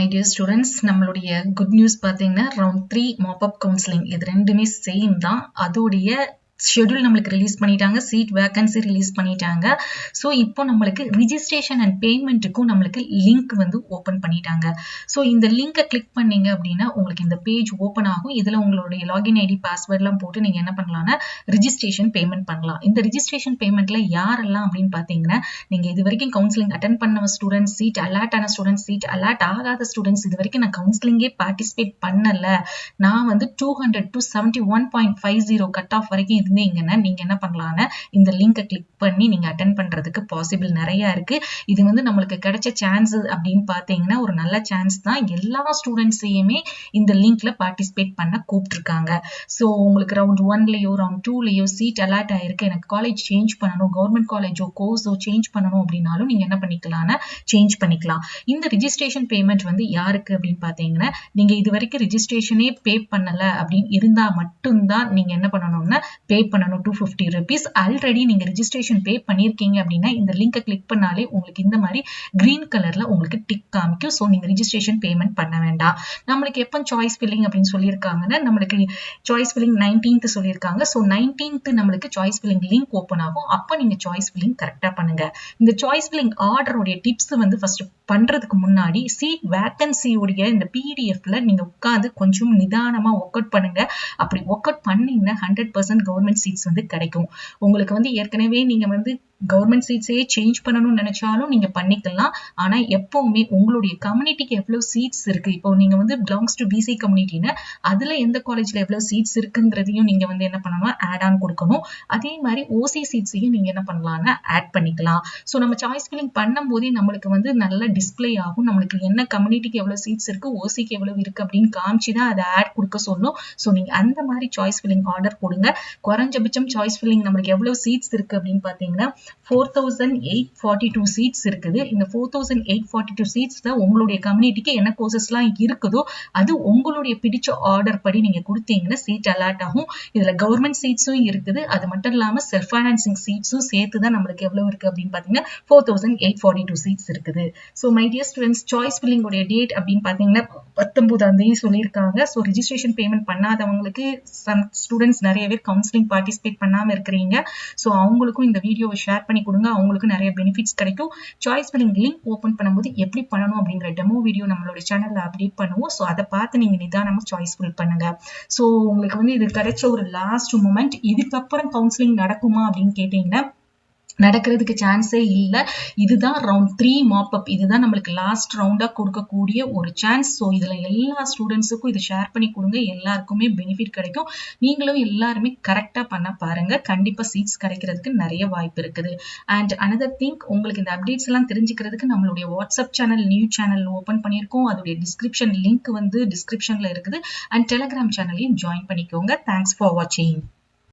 my dear students, நம்மளுடைய good news பார்த்தீங்கன்னா round 3 மாப்-அப் counselling இது ரெண்டுமே சேம் தான். அதோடைய ஷெட்யூல் நம்மளுக்கு ரிலீஸ் பண்ணிட்டாங்க, சீட் வேகன்சி ரிலீஸ் பண்ணிட்டாங்க. ஸோ இப்போ நம்மளுக்கு ரிஜிஸ்ட்ரேஷன் அண்ட் பேமெண்ட்டுக்கும் நம்மளுக்கு லிங்க் வந்து ஓப்பன் பண்ணிட்டாங்க. ஸோ இந்த லிங்கை கிளிக் பண்ணீங்க அப்படின்னா உங்களுக்கு இந்த பேஜ் ஓப்பன் ஆகும். இதில் உங்களுடைய லாகின் ஐடி பாஸ்வேர்ட்லாம் போட்டு நீங்கள் என்ன பண்ணலாம்னா ரிஜிஸ்ட்ரேஷன் பேமெண்ட் பண்ணலாம். இந்த ரிஜிஸ்ட்ரேஷன் பேமெண்ட்டில் யாரெல்லாம் அப்படின்னு பார்த்தீங்கன்னா நீங்கள் இது வரைக்கும் கவுன்சிலிங் அட்டன் பண்ண ஸ்டூடெண்ட்ஸ், சீட் அலாட் ஆன ஸ்டூடெண்ட்ஸ், சீட் அலாட் ஆகாத ஸ்டூடெண்ட்ஸ், இது வரைக்கும் நான் கவுன்சிலிங்கே பார்ட்டிசிபேட் பண்ணலை, நான் வந்து 200 to 71.50 கட் ஆஃப் வரைக்கும் இருந்தீங்கன்னா நீங்க என்ன பண்ணலாம்னா இந்த லிங்கை கிளிக் பண்ணி நீங்க அட்டென்ட் பண்றதுக்கு பாசிபிள் நிறைய இருக்கு. இது வந்து நம்மளுக்கு கிடைச்ச சான்ஸ் அப்படின்னு பாத்தீங்கன்னா ஒரு நல்ல சான்ஸ் தான். எல்லா ஸ்டூடெண்ட்ஸையுமே இந்த லிங்க்ல பார்ட்டிசிபேட் பண்ண கூப்பிட்டுருக்காங்க. ஸோ உங்களுக்கு ரவுண்ட் 1லயோ ரவுண்ட் 2லயோ சீட் அலாட் ஆயிருக்கு, எனக்கு காலேஜ் சேஞ்ச் பண்ணணும், கவர்மெண்ட் காலேஜோ கோர்ஸோ சேஞ்ச் பண்ணணும் அப்படின்னாலும் நீங்க என்ன பண்ணிக்கலாம்னா சேஞ்ச் பண்ணிக்கலாம். இந்த ரிஜிஸ்ட்ரேஷன் பேமெண்ட் வந்து யாருக்கு அப்படின்னு பாத்தீங்கன்னா நீங்க இது வரைக்கும் ரிஜிஸ்ட்ரேஷனே பே பண்ணல அப்படின்னு இருந்தா மட்டும்தான் நீங்க என்ன பண்ணணும்னா பே பண்ணணும் 250 rupees. ஆல்ரெடி நீங்க ரிஜிஸ்ட்ரேஷன் பே பண்ணிருக்கீங்க அப்படின்னா இந்த லிங்கை கிளிக் பண்ணாலே உங்களுக்கு இந்த மாதிரி கிரீன் கலர்ல உங்களுக்கு டிக் காமிக்கும். ஸோ நீங்க ரிஜிஸ்ட்ரேஷன் பேமெண்ட் பண்ண வேண்டாம். நம்மளுக்கு எப்போ சாய்ஸ் ஃபில்லிங் அப்படின்னு சொல்லியிருக்காங்கன்னா நம்மளுக்கு சாய்ஸ் ஃபில்லிங் 19th சொல்லியிருக்காங்க. ஸோ 19th நம்மளுக்கு சாய்ஸ் ஃபில்லிங் லிங்க் ஓப்பன் ஆகும். அப்போ நீங்க சாய்ஸ் ஃபில்லிங் கரெக்டா பண்ணுங்க. இந்த சாய்ஸ் ஃபில்லிங் ஆர்டருடைய டிப்ஸ் வந்து ஃபர்ஸ்ட் பண்றதுக்கு முன்னாடி சீட் வேகன்சியோடைய இந்த பிடிஎஃப்ல நீங்க உட்காந்து கொஞ்சம் நிதானமா ஒர்க் அவுட் பண்ணுங்க. அப்படி ஒர்க் அவுட் பண்ணீங்கன்னா 100% கவர்மெண்ட் சீட்ஸ் வந்து கிடைக்கும். உங்களுக்கு வந்து ஏற்கனவே நீங்க வந்து கவர்மெண்ட் சீட்ஸே சேஞ்ச் பண்ணணும்னு நினைச்சாலும் நீங்க பண்ணிக்கலாம். ஆனா எப்பவுமே உங்களுடைய கம்யூனிட்டிக்கு எவ்வளவு சீட்ஸ் இருக்கு, இப்போ நீங்க வந்து பிலாங்ஸ் டு பிசி கம்யூனிட்டின்னு அதுல எந்த காலேஜ்ல எவ்வளவு சீட்ஸ் இருக்குங்கிறதையும் நீங்க வந்து என்ன பண்ணணும் ஆட் ஆன் கொடுக்கணும். அதே மாதிரி ஓசி சீட்ஸையும் நீங்க என்ன பண்ணலாம்னா ஆட் பண்ணிக்கலாம். ஸோ நம்ம சாய்ஸ் ஃபில்லிங் பண்ணும் போதே நம்மளுக்கு வந்து நல்ல டிஸ்பிளே ஆகும். நம்மளுக்கு என்ன கம்யூனிட்டிக்கு எவ்வளவு சீட்ஸ் இருக்கு, ஓசிக்கு எவ்வளவு இருக்கு அப்படின்னு காமிச்சுதான் அதை ஆட் கொடுக்க சொல்லும். ஸோ நீங்க அந்த மாதிரி சாய்ஸ் ஃபில்லிங் ஆர்டர் கொடுங்க. குறைஞ்சபட்சம் சாய்ஸ் ஃபில்லிங் நம்மளுக்கு எவ்வளவு சீட்ஸ் இருக்கு அப்படின்னு பாத்தீங்கன்னா 4842 சீட்ஸ் இருக்குது. இந்த 4842 சீட்ஸ்ல உங்களுடைய கம்யூனிட்டிக்கு என்ன கோர்சஸ்லாம் இருக்குதோ அது உங்களுடைய பிடிச்ச ஆர்டர் படி நீங்க கொடுத்தீங்கன்னா சீட் அலாட் ஆகும். இதுல கவர்மெண்ட் சீட்ஸும் இருக்குது, அது மட்டும் இல்லாம செல்ஃப் ஃபைனான்சிங் சீட்ஸும் சேர்த்துதான் நம்மளுக்கு எவ்வளவு இருக்கு அப்படின்னு பாத்தீங்கன்னா 4842 சீட்ஸ் இருக்குது. So my dear students, choice filling உடைய டேட் அப்படின்னு பாத்தீங்கன்னா 19ஆம் தேதி சொல்லியிருக்காங்க. ஸோ ரிஜிஸ்ட்ரேஷன் பேமெண்ட் பண்ணாதவங்களுக்கு சம் ஸ்டூடெண்ட்ஸ் நிறைய பேர் கவுன்சிலிங் பார்ட்டிசிபேட் பண்ணாம இருக்கிறீங்க. ஸோ அவங்களுக்கும் இந்த வீடியோவை ஷேர் பண்ணி கொடுங்க, அவங்களுக்கு நிறைய பெனிஃபிட்ஸ் கிடைக்கும். சாய்ஸ் ஃபில்லிங் லிங்க் ஓபன் பண்ணும்போது எப்படி பண்ணணும் அப்படிங்கிற டெமோ வீடியோ நம்மளோட சேனல்ல அப்டேட் பண்ணுவோம். ஸோ அதை பார்த்து நீங்க நிதானமா சாய்ஸ் ஃபில் பண்ணுங்க. ஸோ உங்களுக்கு வந்து இது கிடைச்ச ஒரு லாஸ்ட் மூமெண்ட். இதுக்கப்புறம் கவுன்சிலிங் நடக்குமா அப்படின்னு கேட்டீங்கன்னா நடக்கிறதுக்கு சான்ஸே இல்லை. இதுதான் ரவுண்ட் 3 மாப்-அப். இதுதான் நம்மளுக்கு லாஸ்ட் ரவுண்டா கொடுக்கக்கூடிய ஒரு சான்ஸ். ஸோ இதுல எல்லா ஸ்டூடெண்ட்ஸுக்கும் இது ஷேர் பண்ணி கொடுங்க, எல்லாருக்குமே பெனிஃபிட் கிடைக்கும். நீங்களும் எல்லாருமே கரெக்டா பண்ண பாருங்க, கண்டிப்பா சீட்ஸ் கிடைக்கிறதுக்கு நிறைய வாய்ப்பு இருக்குது. அண்ட் அனதர் திங், உங்களுக்கு இந்த அப்டேட்ஸ் எல்லாம் தெரிஞ்சுக்கிறதுக்கு நம்மளுடைய WhatsApp channel new channel open பண்ணியிருக்கோம். அதோடைய டிஸ்கிரிப்ஷன் லிங்க் வந்து டிஸ்கிரிப்ஷன்ல இருக்குது. அண்ட் டெலிகிராம் சேனலையும் ஜாயின் பண்ணிக்கோங்க. தேங்க்ஸ் ஃபார் வாட்சிங்.